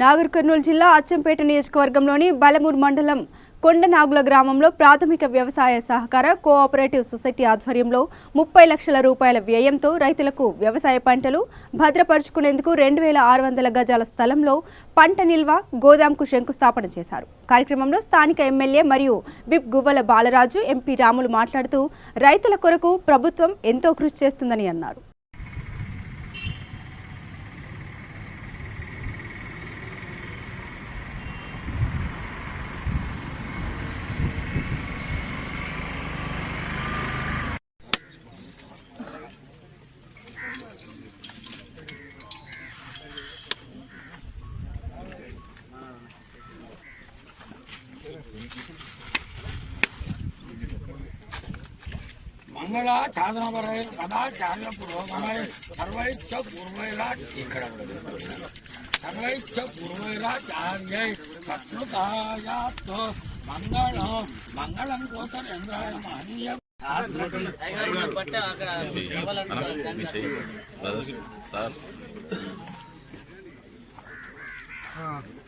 నాగర్ కర్నూలు జిల్లా అచ్చంపేట నియోజకవర్గంలోని బలమూరు మండలం కొండనాగుల గ్రామంలో ప్రాథమిక వ్యవసాయ సహకార కోఆపరేటివ్ సొసైటీ ఆధ్వర్యంలో 30 లక్షల రూపాయల వ్యయంతో రైతులకు వ్యవసాయ పంటలు భద్రపరుచుకునేందుకు 2600 గజాల స్థలంలో పంట నిల్వ గోదాంకు శంకుస్థాపన చేశారు. కార్యక్రమంలో స్థానిక ఎమ్మెల్యే మరియు విప్ గువ్వల బాలరాజు, ఎంపీ రాములు మాట్లాడుతూ రైతుల కొరకు ప్రభుత్వం ఎంతో కృషి చేస్తుందని అన్నారు. मंगला चादनापराय कदा चार्य पुरोगमय सर्वैच्छ पूर्वैरा ఇక్కడ सर्वैच्छ पूर्वैरा चार्य शत्रुतायातो मंगलम गोतरेंद्राय महनीय बट्ट అక్కడ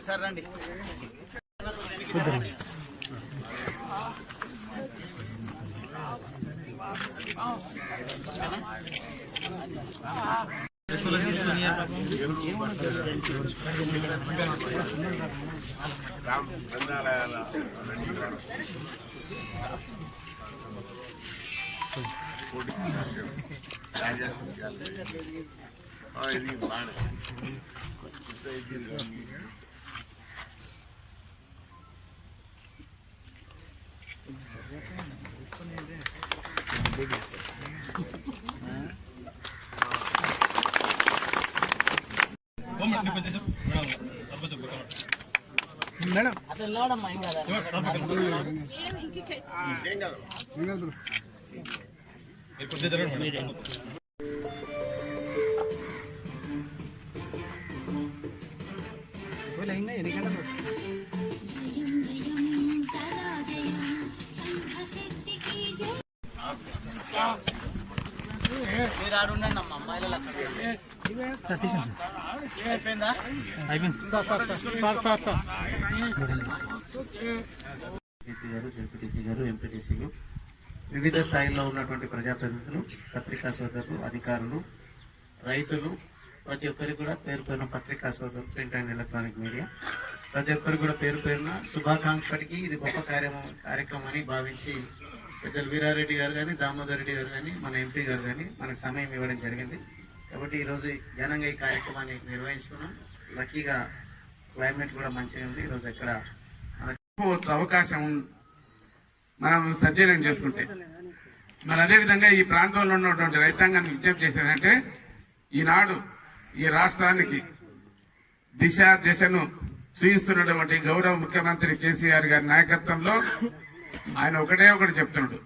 సార్ రండి మేడం అదెల్లాడమ్మా ఇంకా మీరు ఆడుండండి అమ్మ అమ్మాయిల వివిధ స్థాయిలో ఉన్నటువంటి ప్రజాప్రతినిధులు, పత్రికా సోదరులు, అధికారులు, రైతులు, ప్రతి ఒక్కరికి కూడా పేరు పేరున పత్రికా సోదరులు, ప్రింట్ అండ్ ఎలక్ట్రానిక్ మీడియా ప్రతి ఒక్కరికి కూడా పేరు పేరున శుభాకాంక్షలకి ఇది గొప్ప కార్యక్రమాన్ని భావించి పెద్దలు వీరారెడ్డి గారు కానీ, దామోదర్ రెడ్డి గారు కానీ, మన ఎంపీ గారు కానీ మనకు సమయం ఇవ్వడం జరిగింది. కాబట్టి ఈరోజు ఘనంగా ఈ కార్యక్రమాన్ని నిర్వహించుకున్నాం. లక్కీగా క్లైమేట్ కూడా మంచిగా ఉంది. ఈరోజు ఎక్కడ మనకు అవకాశం మనం సద్వినియోగం చేసుకుంటే మరి అదేవిధంగా ఈ ప్రాంతంలో ఉన్నటువంటి రైతాంగాన్ని విజ్ఞప్తి చేసేదంటే ఈనాడు ఈ రాష్ట్రానికి దిశను చూయిస్తున్నటువంటి గౌరవ ముఖ్యమంత్రి కేసీఆర్ గారి నాయకత్వంలో ఆయన ఒకటే ఒకటి చెప్తున్నాడు,